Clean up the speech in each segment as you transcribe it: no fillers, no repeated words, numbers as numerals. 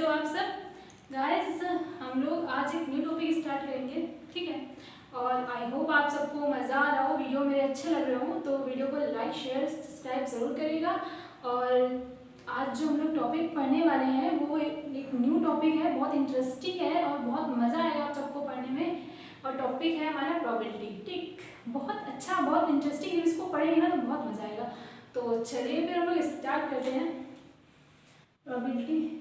आप सब गाइस। हम लोग आज एक न्यू टॉपिक स्टार्ट करेंगे, ठीक है। और आई होप आप सबको मज़ा आ रहा हो, वीडियो मेरे अच्छे लग रहे हो तो वीडियो को लाइक शेयर सब्सक्राइब ज़रूर करिएगा। और आज जो हम लोग टॉपिक पढ़ने वाले हैं वो एक न्यू टॉपिक है, बहुत इंटरेस्टिंग है और बहुत मज़ा आएगा आप सबको पढ़ने में। और टॉपिक है हमारा प्रोबेबिलिटी, ठीक। बहुत अच्छा, बहुत इंटरेस्टिंग है, इसको पढ़ेंगे ना तो बहुत मज़ा आएगा। तो चलिए फिर हम लोग स्टार्ट करते हैं प्रोबेबिलिटी।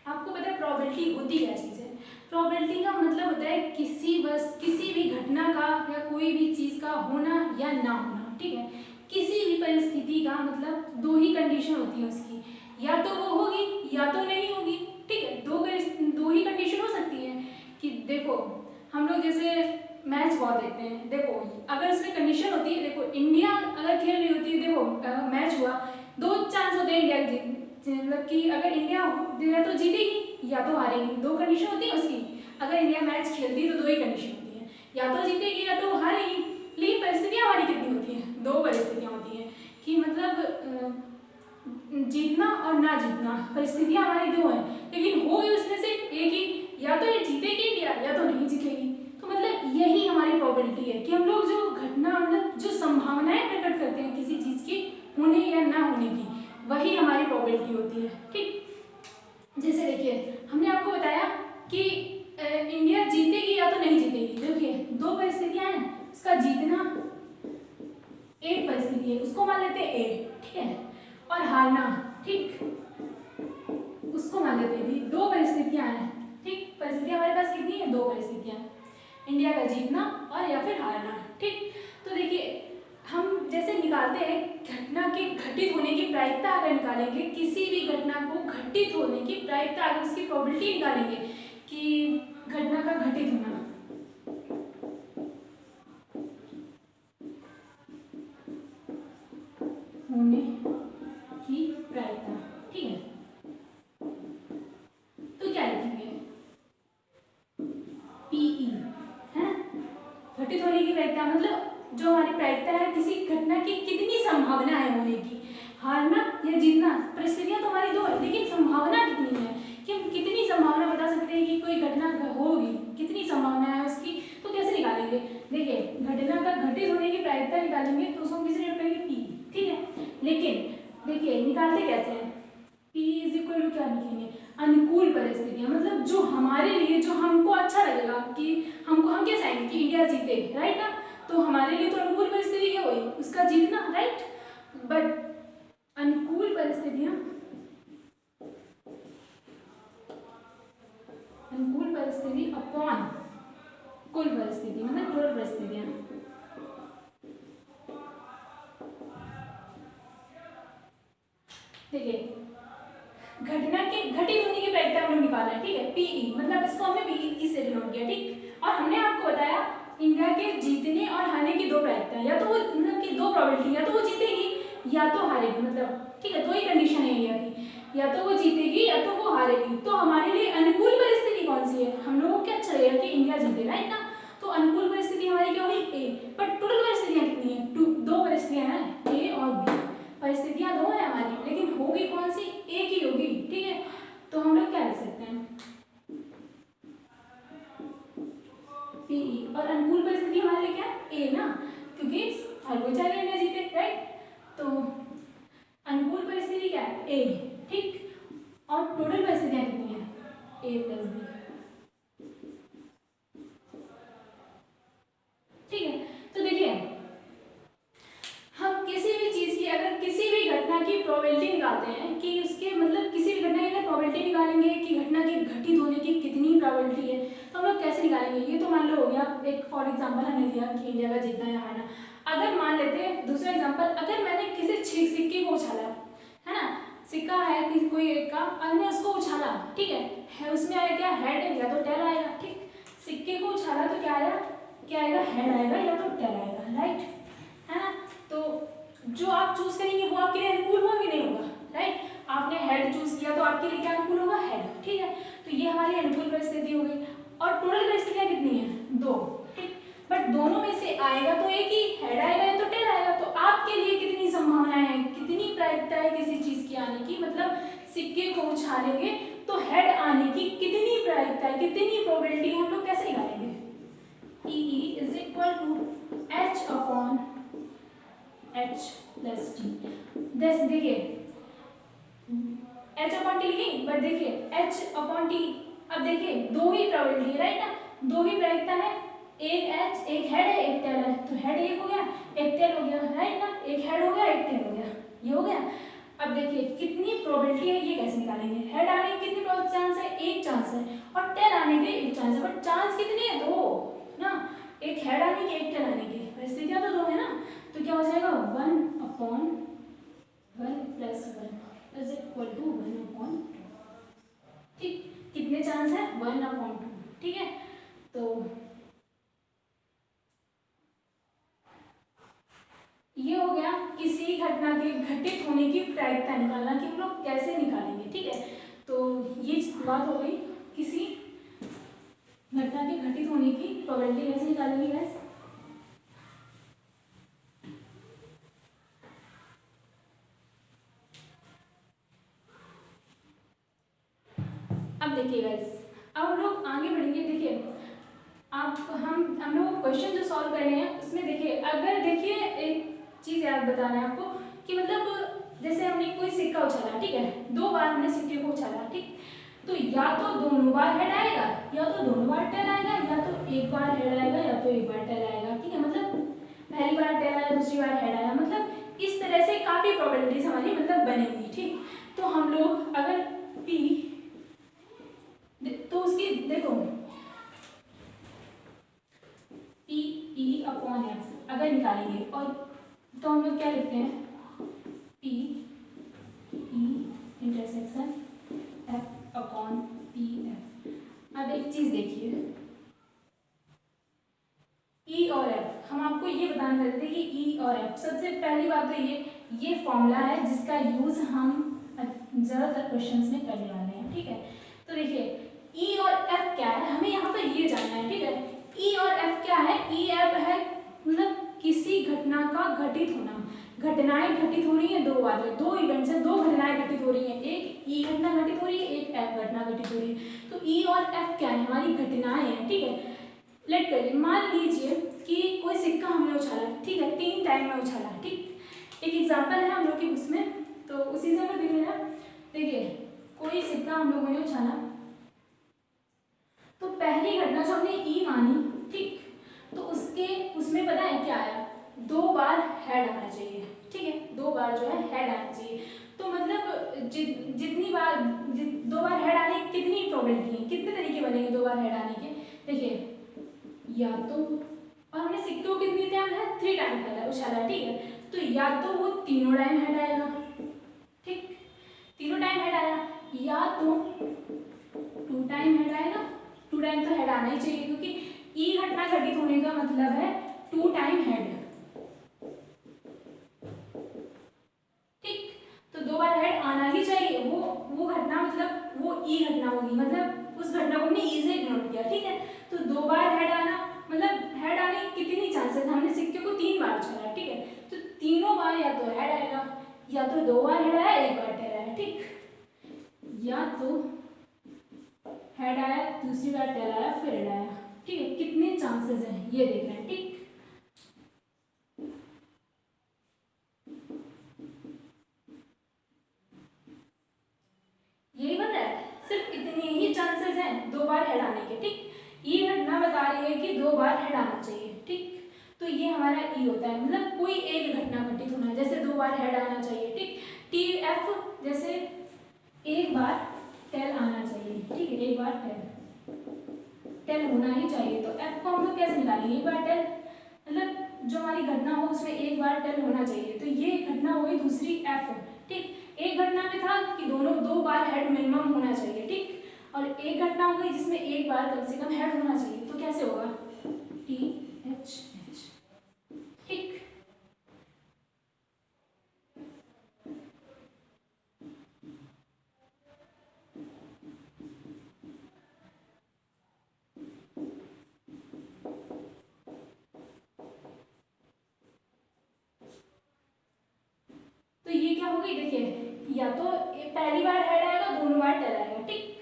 आपको पता है प्रोबेबिलिटी होती क्या चीज़ है? प्रोबेबिलिटी का मतलब होता है किसी भी घटना का या कोई भी चीज़ का होना या ना होना, ठीक है। किसी भी परिस्थिति का मतलब दो ही कंडीशन होती है उसकी, या तो वो होगी या तो नहीं होगी, ठीक है। दो ही कंडीशन हो सकती है कि देखो हम लोग जैसे मैच बहुत देखते हैं, देखो अगर उसमें कंडीशन होती है, देखो इंडिया अगर खेल रही होती है, देखो मैच हुआ, दो चांस होते हैं इंडिया के जीतने, मतलब कि अगर इंडिया या तो जीतेगी या तो हारेगी, दो कंडीशन होती है उसकी। अगर इंडिया मैच खेलती है तो दो ही कंडीशन होती है, या तो जीतेगी या तो हारेगी। लेकिन परिस्थितियाँ हमारी कितनी होती हैं? दो परिस्थितियाँ होती हैं कि मतलब जीतना और ना जीतना, परिस्थितियाँ हमारी दो हैं, लेकिन होगी उसमें से एक ही, या तो ये जीतेगी इंडिया या तो नहीं जीतेगी। तो मतलब यही हमारी प्रोबेबिलिटी है कि हम लोग जो घटना मतलब जो संभावनाएं प्रकट करते हैं किसी चीज़ की होने या ना होने की, वही हमारी प्रोबेबिलिटी होती है, ठीक। जैसे देखिए हमने आपको बताया कि इंडिया जीतेगी या तो नहीं जीतेगी। देखिए दो परिस्थितियां हैं, उसका जीतना एक परिस्थिति है, उसको मान लेते हैं ए, ठीक है। और हारना, ठीक, उसको मान लेते हैं भी। दो परिस्थितियां हैं, ठीक। परिस्थितियां हमारे पास कितनी है? दो परिस्थितियां, इंडिया का जीतना और या फिर हारना, ठीक। तो देखिए हम जैसे निकालते हैं घटना के घटित होने की प्रायिकता, अगर निकालेंगे किसी भी घटना को घटित होने की प्रायिकता, अगर उसकी प्रोबेबिलिटी निकालेंगे कि घटना का घटित होना, होने की प्रायिकता, ठीक है। तो क्या लिखेंगे? पीई है, घटित होने की प्रायिकता मतलब जो हमारी प्रायिकता है किसी घटना की कितनी संभावना है होने की, हारना या जीतना। परिस्थितियां तो हमारी दो है, लेकिन संभावना कितनी है कि हम कितनी संभावना बता सकते हैं कि कोई घटना होगी, कितनी संभावना है उसकी। तो कैसे निकालेंगे? देखिए घटना का घटित होने की प्रायिकता निकालेंगे तो उसको किस रेट पे? पी, ठीक है। लेकिन देखिए निकालते कैसे हैं? P इज इक्वल टू क्या लिखेंगे? अनुकूल परिस्थितियां, मतलब जो हमारे लिए, जो हमको अच्छा लगेगा कि हम क्या चाहेंगे कि इंडिया जीते, राइट ना। तो हमारे लिए तो अनुकूल परिस्थिति क्या हुई? उसका जीतना, राइट। बट अनुकूल परिस्थितियां, अनुकूल परिस्थिति अपॉन कुल परिस्थिति मतलब टोटल परिस्थितियां, देखिए घटना के घटित होने की प्रायिकता हमने निकाला है, ठीक है। पीई मतलब इसको हमने पीई से डिनोट किया, ठीक। और हमने आपको बताया इंडिया के जीतने और हारने की दो प्रायिकता, या तो वो मतलब कि दो प्रोबेबिलिटी, या तो वो जीतेगी या तो हारेगी, मतलब ठीक है। दो ही कंडीशन है इंडिया की, या तो वो जीतेगी या तो वो हारेगी। तो हमारे लिए अनुकूल परिस्थिति कौन सी है? हम लोगों को क्या अच्छा लगेगा कि इंडिया जीते, राइट ना। तो अनुकूल परिस्थिति हमारी क्या हुई? ए। बट टोटल परिस्थितियां कितनी है? दो परिस्थितियां हैं, ए और बी। परिस्थितियां दो है हमारी, लेकिन होगी कौन सी? एक ही होगी, ठीक है। तो हम लोग क्या लिख सकते हैं? पीई। और अनुकूल परिस्थिति हमारे लिए क्या? ए ना, क्योंकि हर कोई चाहेगा इंडिया जीते, राइट। तो अनुकूल परिस्थिति क्या है? ए, ठीक। और टोटल परिस्थितियां कितनी है? ए प्लस बी, ठीक है। तो देखिए हम किसी भी चीज की, अगर किसी भी घटना की प्रोबेबिलिटी निकालते हैं कि उसके मतलब किसी भी घटना की अगर प्रोबेबिलिटी निकालेंगे कि घटना के घटित होने की कितनी प्रोबेबिलिटी है, तो हम लोग कैसे निकालेंगे? ये तो मान लो हो गया एक फॉर एग्जांपल हमने दिया कि इंडिया का जीतना या हारना। अगर मान लेते हैं दूसरा एग्जांपल, अगर मैंने किसी सिक्के को उछाला, है ना, सिक्का है कोई एक का, और मैंने उसको उछाला, ठीक है। उसमें आया क्या? हेड या तो टेल आएगा, ठीक। सिक्के को उछाला तो क्या आया? क्या आएगा? हेड आएगा या तो टेल आएगा, राइट, है ना। तो जो आप चूज करेंगे वो आपके लिए अनुकूल होगा कि नहीं होगा, राइट। आपने हेड चूज किया तो आपके लिए क्या अनुकूल होगा? हेड, ठीक है। तो ये हमारी अनुकूल परिस्थिति हो गई। और टोटल परिस्थितियां कितनी है? दो, ठीक। बट दोनों में आएगा तो एक ही, हेड आएगा या तो टेल आएगा। तो आपके लिए कितनी संभावनाएं हैं, कितनी प्रायिकता है किसी चीज की आने की, मतलब सिक्के को उछालेंगे तो हेड आने की कितनी प्रायिकता है, कितनी प्रोबेबिलिटी है, हम लोग कैसे निकालेंगे। E is equal to H upon H plus T. देखिए एच अपॉन टी लिखी, बट देखिए एच अपॉन टी, अब देखिए दो ही प्रोबेबिलिटी है, राइट ना, दो ही प्रायिकता है, एक एच, एक हेड है एक टेल है, तो हेड एक हो गया एक टेल हो गया, राइट ना, एक हेड हो गया एक टेल हो गया, ये हो गया। अब देखिए कितनी प्रोबेबिलिटी है, ये कैसे निकालेंगे। हेड आने की कितनी चांस है, एक चांस है, और टेल आने के एक चांस है, बट चांस कितनी है, दो ना, एक हेड आने की एक टेल आने की, परिस्थितियां तो दो है ना, तो क्या हो जाएगा 1/1 + 1 इज इक्वल टू 1/2। ठीक, कितने चांस है 1/2, ठीक है। तो ये हो गया किसी घटना के घटित होने की प्रायिकता निकालना, कि हम लोग कैसे निकालेंगे, ठीक है। तो ये बात हो गई किसी घटना के घटित होने की प्रोबेबिलिटी कैसे निकालेंगे गाइस। अब देखिए गाइस, अब हम लोग आगे बढ़ेंगे। देखिए आप हम लोग क्वेश्चन जो सॉल्व कर रहे हैं उसमें देखिए, अगर देखिए एक चीज याद बताना है आपको कि मतलब जैसे हमने कोई सिक्का उछाला, ठीक है, दो बार हमने सिक्के को उछाला, ठीक, तो या तो दोनों बार हेड आएगा या तो दोनों बार टेल आएगा, या तो एक बार हेड आएगा या तो एक बार टेल आएगा, ठीक है, मतलब पहली बार टेल आया दूसरी बार हेड आया, मतलब इस तरह से काफी प्रोबेबिलिटीज हमारी मतलब बनेंगी, ठीक। तो हम लोग अगर पी, तो उसकी देखो पी ई अपॉन एफ अगर निकालेंगे, और तो हम लोग क्या लिखते हैं, P E intersection F upon P F. अब एक चीज देखिए, ई और एफ, हम आपको ये बताना चाहते थे कि ई और एफ, सबसे पहली बात तो ये फॉर्मूला है जिसका यूज हम ज्यादातर क्वेश्चंस में करने वाले हैं, ठीक है। तो देखिए ई और एफ क्या है, हमें यहाँ पर ये जानना है, ठीक है। ई और एफ क्या है, ई एफ है मतलब किसी घटना का घटित होना, घटनाएं घटित हो रही है दो बार, दो इवेंट्स है, दो घटनाएं घटित हो रही है, एक ई घटना घटित हो रही है, एक एफ घटना घटित हो रही है। तो ई और एफ क्या है, हमारी घटनाएं हैं, ठीक है। लेट करिए, मान लीजिए कि कोई सिक्का हमने उछाला, ठीक है, 3 टाइम में उछाला, ठीक। एक एग्जांपल है हम लोग की उसमें, तो उसी से मैं देख लेना। देखिए कोई सिक्का हम लोगों ने उछाला, तो पहली घटना जो हमने ई मानी, ठीक, तो उसमें पता है क्या आया, दो बार हेड आना चाहिए, ठीक है, दो बार जो है हेड आना चाहिए। तो मतलब जितनी बार दो बार हेड आने की कितनी प्रोबेबिलिटी है, कितने तरीके बनेंगे दो बार हेड आने के। देखिए या तो, और हमने सिक्के को कितनी टाइम है 3 टाइम उछाला है, ठीक है, तो या तो वो तीनों टाइम हेड आएगा, ठीक, तीनों टाइम हेड आया, या तो 2 टाइम हेड आएगा, 2 टाइम तो हेड आना ही चाहिए, क्योंकि ई घटना घटित होने का मतलब है 2 टाइम हेड, ठीक, तो 2 बार हेड आना ही चाहिए। वो घटना मतलब वो ई घटना होगी, मतलब उस घटना को हमने ई से इग्नोर किया, ठीक है। तो 2 बार हेड आना मतलब हेड आने की कितनी चांसेस, हमने सिक्के को 3 बार उछाला, ठीक है, तो तीनों बार या तो हेड आएगा, या तो 2 बार हेड आया एक बार टेल आया, ठीक, या तो हेड आया दूसरी बार टेल आया फिर हेड आया, ठीक है, कितने चांसेस हैं ये देख रहे हैं, ठीक। यही बन रहा है, सिर्फ इतने ही चांसेस हैं 2 बार हेड आने के, ठीक। ये घटना बता रही है कि 2 बार हेड आना चाहिए, ठीक, तो ये हमारा ई होता है, मतलब कोई एक घटना घटित होना, जैसे 2 बार हेड आना चाहिए, ठीक। टी एफ जैसे एक बार टेल आना चाहिए, ठीक है, एक बार टेल होना ही चाहिए, तो एफ को हम लोग कैसे निकालेंगे, एक बार टेल, मतलब जो हमारी घटना हो उसमें एक बार टेल होना चाहिए, तो ये घटना हो गई दूसरी एफ, ठीक। एक घटना में था कि दोनों 2 बार हेड मिनिमम होना चाहिए, ठीक, और एक घटना हो गई जिसमें एक बार कम से कम हेड होना चाहिए, तो कैसे होगा टी एच एच, ठीक। क्या होगी, देखिए या तो पहली बार हेड आएगा, दोनों बार टेल आएगा, ठीक।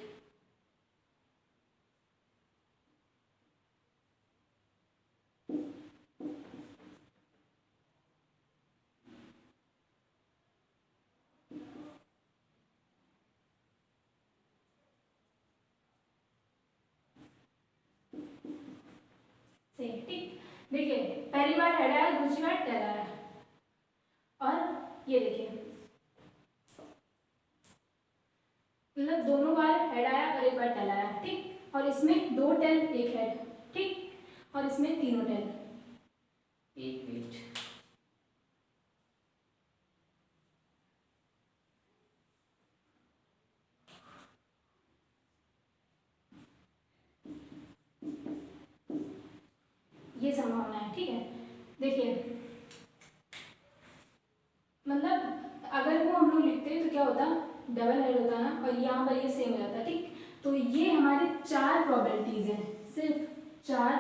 सही, ठीक। देखिए पहली बार हेड आया, दूसरी बार टेल आया, और ये देखिए मतलब दोनों बार हेड आया और एक बार टेल आया, ठीक। और इसमें 2 टेल 1 हेड, ठीक। और इसमें तीनों टेल। एक मिनट, ये संभावना है, ठीक है। देखिए मतलब अगर वो हम लोग लिखते तो क्या होता, डबल हेड होता ना, और यहाँ पर ये सेम हो जाता, ठीक। तो ये हमारे 4 प्रोबेबिलिटीज हैं, सिर्फ 4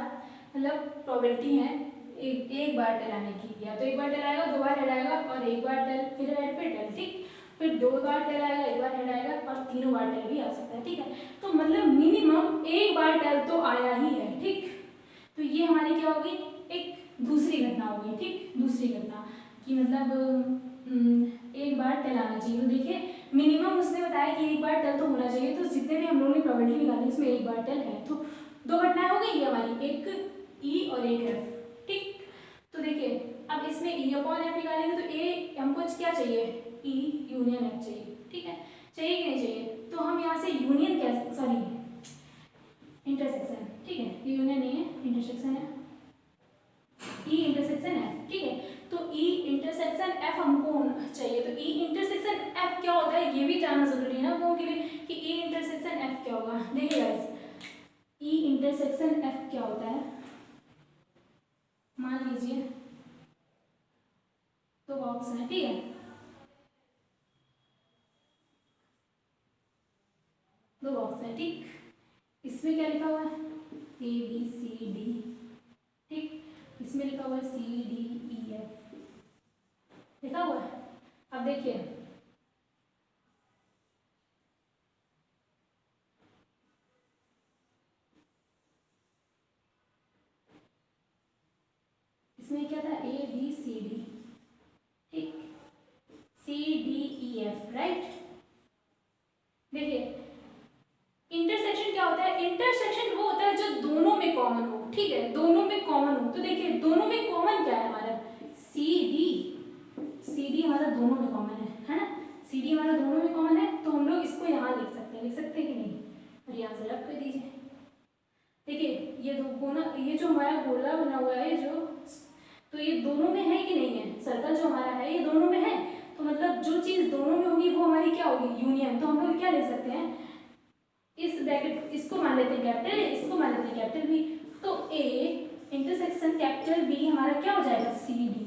मतलब प्रोबेबिलिटी है एक बार टेल आने की। या तो एक बार टेल आएगा, 2 बार हेड आएगा, और एक बार टेल, फिर हेड, फिर टेल, ठीक। फिर 2 बार टेल आएगा, एक बार हेड आएगा, और तीनों बार टेल भी आ सकता है, ठीक है। तो मतलब मिनिमम एक बार टेल तो आया ही है, ठीक। तो ये हमारी क्या होगी, एक दूसरी घटना होगी, ठीक। दूसरी घटना कि मतलब एक बार टेल आना चाहिए। तो देखिए मिनिमम उसने बताया कि एक बार टेल तो होना चाहिए, तो जितने भी हम लोगों ने प्रोबेबिलिटी निकाली इसमें एक बार टेल है, तो 2 घटनाएं हो गई हमारी, एक ई और एक एफ, ठीक। तो देखिए अब इसमें ई अपॉन एफ निकालेंगे तो ए हमको क्या चाहिए, ई यूनियन एफ चाहिए, ठीक है। चाहिए कि नहीं चाहिए, तो हम यहाँ से यूनियन कैसे, सॉरी इंटरसेक्शन, ठीक है, ये यूनियन नहीं है, इंटरसेक्शन है, ई इंटरसेक्शन एफ, ठीक है। तो ई इंटरसेक्शन एफ हमको चाहिए, तो ई इंटरसेक्शन एफ क्या होता है ये भी जानना जरूरी है ना लोगों के लिए कि ई इंटरसेक्शन एफ क्या होगा। देखिए गाइस, ई इंटरसेक्शन एफ क्या होता है, मान लीजिए तो बॉक्स है, ठीक है, 2 बॉक्स है, ठीक। इसमें क्या लिखा हुआ है, ए बी सी डी, ठीक। इसमें लिखा हुआ है सी डी ई एफ लिखा हुआ है। अब देखिए इसमें क्या था, ए बी सी डी, ठीक, C D E F, right. देखिए इंटरसेक्शन क्या होता है, इंटरसेक्शन वो होता है जो दोनों में कॉमन हो, ठीक है, दोनों में कॉमन हो। तो देखिए दोनों में कॉमन क्या है हमारा, सी डी हमारा दोनों में कॉमन है ना, सी डी हमारा दोनों में कॉमन है, तो हम लोग इसको यहाँ लिख सकते हैं कि नहीं, और यहाँ से रब कर दीजिए। देखिए ये दो कोना, ये जो हमारा गोला बना हुआ है जो, तो ये दोनों में है कि नहीं है, सर्कल जो हमारा है ये दोनों में है, तो मतलब जो चीज दोनों में होगी वो हमारी क्या होगी, यूनियन। तो हम लोग क्या लिख सकते हैं, इस ब्रैकेट इसको मान लेते हैं कैपिटल, इसको मान लेते हैं कैपिटल बी, तो ए इंटरसेक्शन कैपिटल बी हमारा क्या हो जाएगा, सी डी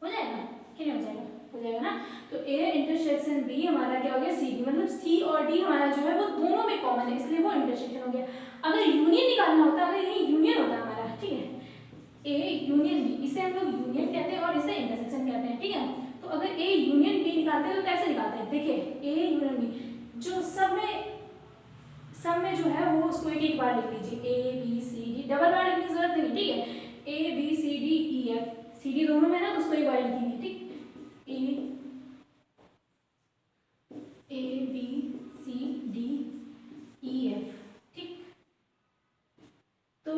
हो जाएगा कि नहीं हो जाएगा, हो जाएगा ना। तो ए इंटरसेक्शन बी हमारा क्या हो गया, सी डी, मतलब सी और डी हमारा जो है वो दोनों में कॉमन है, इसलिए वो इंटरसेक्शन हो गया। अगर यूनियन निकालना होता, अगर ये यूनियन होता हमारा, ठीक है, ए यूनियन बी, इसे हम लोग यूनियन कहते हैं और इसे इंटरसेक्शन कहते हैं, ठीक है। तो अगर ए यूनियन बी निकालते हैं तो कैसे निकालते हैं, देखिए ए यूनियन बी जो सब में जो है वो उसको एक बार लिख लीजिए, A B C D, double बार लिखने की जरूरत नहीं, ठीक है। A B C D E F, C D दोनों में ना तो उसको एक बार लिखेंगे, ठीक। A B C D E F, ठीक। तो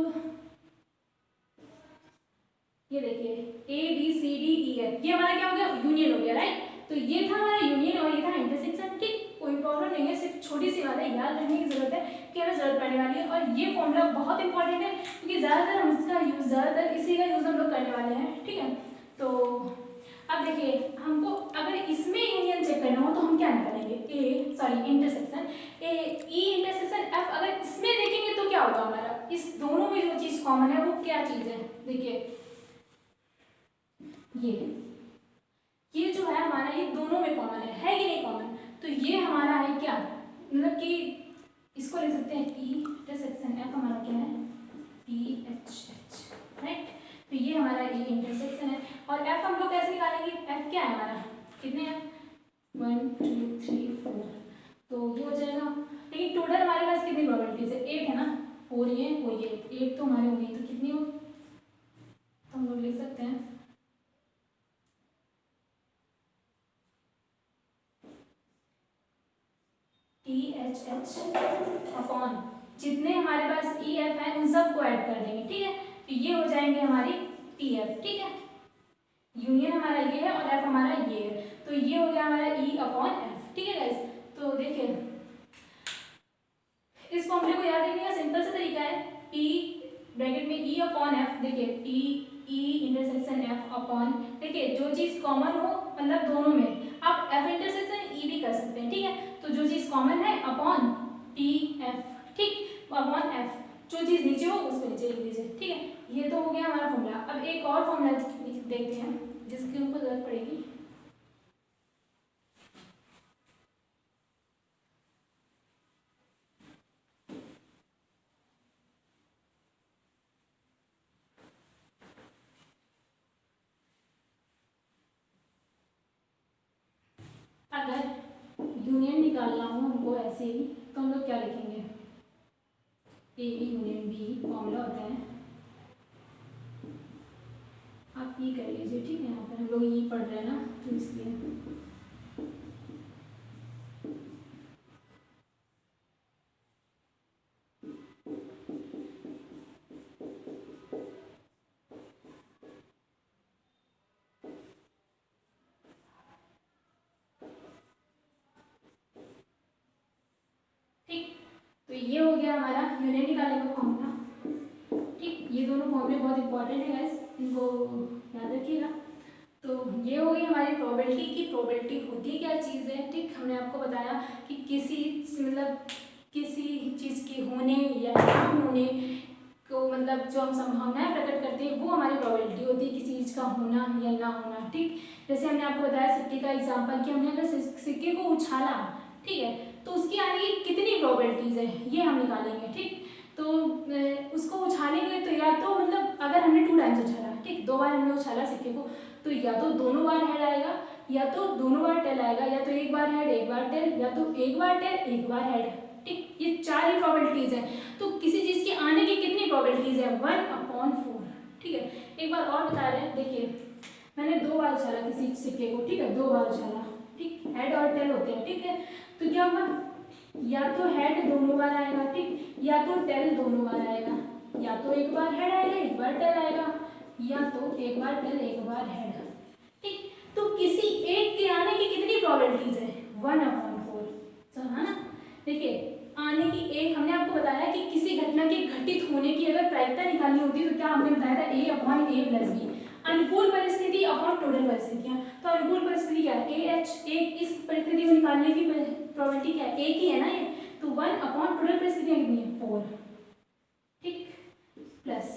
ये देखिए A B C D E F, ये हमारा क्या हो गया, यूनियन हो गया, राइट। तो ये था हमारा यूनियन और ये था इंटरसेक्शन, ठीक। कोई प्रॉब्लम नहीं है, सिर्फ छोटी सी बात है, याद रखने की जरूरत है कि हमें जरूरत पड़ने वाली है, और ये फॉर्मूला बहुत इंपॉर्टेंट है क्योंकि ज़्यादातर हम इसका यूज़, ज़्यादातर इसी का यूज़ हम लोग करने वाले हैं, ठीक है। तो अब देखिए हमको अगर इसमें यूनियन चेक करना हो तो हम क्या निकालेंगे, intersection A E intersection F, अगर इसमें देखेंगे तो क्या होगा हमारा, इस दोनों में जो चीज़ कॉमन है वो क्या चीज़ है, देखिए ये जो है हमारा, ये दोनों में कॉमन है कि नहीं कॉमन, तो ये हमारा है क्या, मतलब कि इसको लिख सकते हैं ई इंटरसेक्शन एफ हमारा क्या है, पी एच एच, राइट। तो ये हमारा ई इंटरसेक्शन है, और एफ हम लोग कैसे निकालेंगे, एफ क्या है हमारा, कितने हैं 1 2 3 4, तो ये हो जाएगा। लेकिन टोटल हमारे पास कितनी प्रोबेबिलिटीज है 8 है ना, 4 ये वो ये 8 तो हमारे हो गई, तो कितनी होगी, तो हम लोग लिख सकते हैं THH अपॉन जितने हमारे पास EF है उन सबको ऐड कर देंगे, ठीक है। तो ये हो जाएंगे हमारी TF, ठीक है। यूनियन हमारा ये है और F हमारा ये है, तो ये हो गया हमारा E अपॉन F, ठीक है गाइस। तो देखिए इस फॉर्मूले को याद रखने का सिंपल सा तरीका है, P ब्रैकेट में E अपॉन F, देखिए P E intersection F upon, देखिए जो चीज कॉमन हो मतलब दोनों में, आप F इंटरसेक्शन E भी कर सकते हैं, ठीक है। तो जो चीज कॉमन है अपॉन P F, ठीक, अपॉन F, जो चीज नीचे हो उसको नीचे लिख दीजिए, ठीक है। ये तो हो गया हमारा फॉर्मूला। अब एक और फॉर्मूला देखते हैं जिसके ऊपर जरूरत पड़ेगी। अगर यूनियन निकालना हो हमको ऐसे ही, तो हम लोग क्या लिखेंगे, ए यूनियन बी फॉर्मूला होता है, आप ये कर लीजिए, ठीक है। यहाँ पर हम लोग ये पढ़ रहे हैं ना, तो इसलिए ठीक। तो ये हो गया हमारा यूनियन निकालने का फॉर्मूला, ठीक। ये दोनों फॉर्मूले बहुत इंपॉर्टेंट है गाइस, इनको याद रखिएगा। तो ये हो गई हमारी प्रोबेबिलिटी की प्रोबेबिलिटी होती क्या चीज़ है, ठीक। हमने आपको बताया कि किसी मतलब किसी चीज़ के होने या ना होने को मतलब जो हम संभावनाएं प्रकट करते हैं वो हमारी प्रोबेबिलिटी होती है, किसी चीज़ का होना या ना होना, ठीक। जैसे हमने आपको बताया सिक्के का एग्जाम्पल कि हमने अगर सिक्के को उछाला, ठीक है, तो उसकी आने की कितनी प्रोबेबिलिटीज है ये हम निकालेंगे, ठीक। तो उसको उछालेंगे तो या तो मतलब अगर हमने 2 टाइम्स उछाला, ठीक, 2 बार हमने उछाला सिक्के को, तो या तो दोनों बार हेड आएगा या तो दोनों बार टेल आएगा, या तो एक बार हेड एक बार टेल, या तो एक बार टेल एक बार हेड, ठीक। ये 4 ही प्रोबेबिलिटीज है। तो किसी चीज के आने की कितनी प्रोबेबिलिटीज है 1/4, ठीक है। एक बार और बता रहे हैं, देखिए मैंने 2 बार उछाला किसी सिक्के को, ठीक है, 2 बार उछाला, ठीक, हेड और टेल होते हैं, ठीक है। तो क्या होगा, या तो हेड दोनों बार आएगा, ठीक, या तो टेल दोनों बार आएगा, या तो एक बार हेड आएगा एक बार टेल आएगा, या तो एक बार टेल एक बार हेड, ठीक। तो किसी एक के आने की कितनी प्रोबेबिलिटीज है 1/4, समझा ना। देखिए आने की एक, हमने आपको बताया कि किसी घटना के घटित होने की अगर प्रायिकता निकालनी होती है तो क्या हमने बताया था A/A+B, अनुकूल परिस्थिति अपॉन टोटल परिस्थितियां। तो अनुकूल परिस्थिति क्या है AH, एक इस परिस्थिति को निकालने की प्रोबेबिलिटी क्या है, एक ही है ना ये, तो 1 टोटल परिस्थितियां कितनी है 4, ठीक, प्लस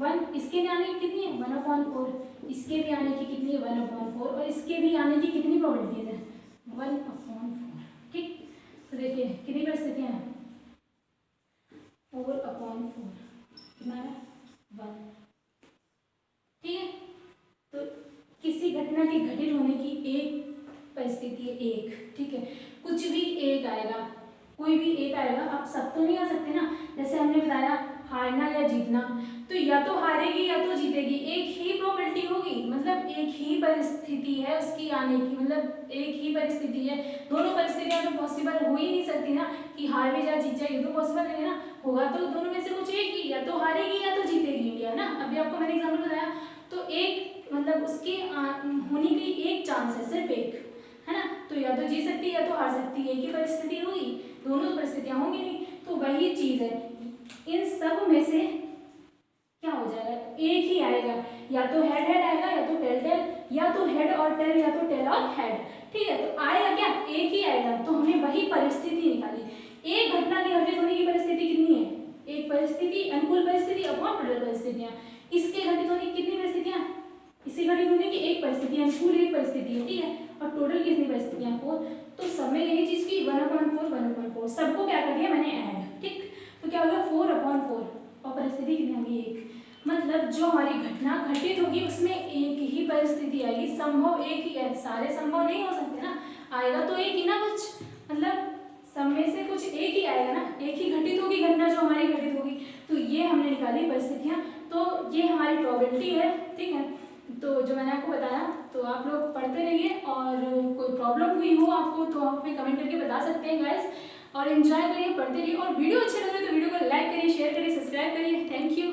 1 इसके भी आने की कितनी है 1/4, इसके भी आने की कितनी है 1/4, और इसके भी आने की कितनी प्रोबेबिलिटीज है 1/4, ठीक। तो देखिए कितनी परिस्थितियां हैं 4/4, कितना है 1, ठीक है। तो किसी घटना के घटित होने की एक परिस्थिति है एक, ठीक है, कुछ भी एक आएगा, कोई भी एक आएगा, आप सब तो नहीं आ सकते ना। जैसे हमने बताया हारना या जीतना, तो या तो हारेगी या तो जीतेगी, एक ही प्रोबेबिलिटी होगी, मतलब एक ही परिस्थिति है उसकी आने की, मतलब एक ही परिस्थिति है। दोनों परिस्थितियां तो पॉसिबल हो ही नहीं सकती ना, कि हार भी जाए जीत जाए, ये तो पॉसिबल नहीं है ना। होगा तो दोनों में से कुछ एक ही, या तो हारेगी या तो जीतेगी इंडिया ना। अभी आपको मैंने एग्जाम्पल बताया, तो एक मतलब उसके होने की एक चांस है, सिर्फ एक, है ना। तो या तो जीत सकती है या तो हार सकती है, एक ही परिस्थिति होगी, दोनों परिस्थितियां होंगी नहीं। तो वही चीज है, इन सब में से क्या हो जाएगा, एक ही आएगा, या तो हेड हेड आएगा या तो टेल टेल, या तो हेड और टेल या तो टेल और हेड, ठीक है। तो आएगा क्या, एक ही आएगा। तो हमने वही परिस्थिति निकाली। एक घटना की घटित होने की परिस्थिति कितनी है, एक परिस्थिति, अनुकूल परिस्थिति अपॉन टोटल परिस्थितियां। इसके घटित होने की कितनी परिस्थितियां, इससे घटित होने की एक परिस्थिति, अनुकूल एक परिस्थिति है, ठीक है, और टोटल कितनी परिस्थितियां 4। तो सब में यही चीज की 1/4 सबको क्या कर दिया मैंने ऐड, ठीक। तो क्या हो गया 4/4, और परिस्थिति कितनी आ गई एक, मतलब जो हमारी घटना घटित होगी उसमें एक ही परिस्थिति आएगी, संभव एक ही है, सारे संभव नहीं हो सकते ना, आएगा तो एक ही ना, कुछ मतलब सब में से कुछ एक ही आएगा ना, एक ही घटित होगी घटना जो हमारी घटित होगी। तो ये हमने निकाली परिस्थितियाँ, तो ये हमारी प्रोबेबिलिटी है, ठीक है। तो जो मैंने आपको बताया, तो आप लोग पढ़ते रहिए, और कोई प्रॉब्लम हुई हो आपको तो आप हमें कमेंट करके बता सकते हैं गाइस, और एंजॉय करिए, पढ़ते रहिए, और वीडियो अच्छे लगे तो वीडियो को लाइक करिए, शेयर करिए, सब्सक्राइब करिए। Thank you.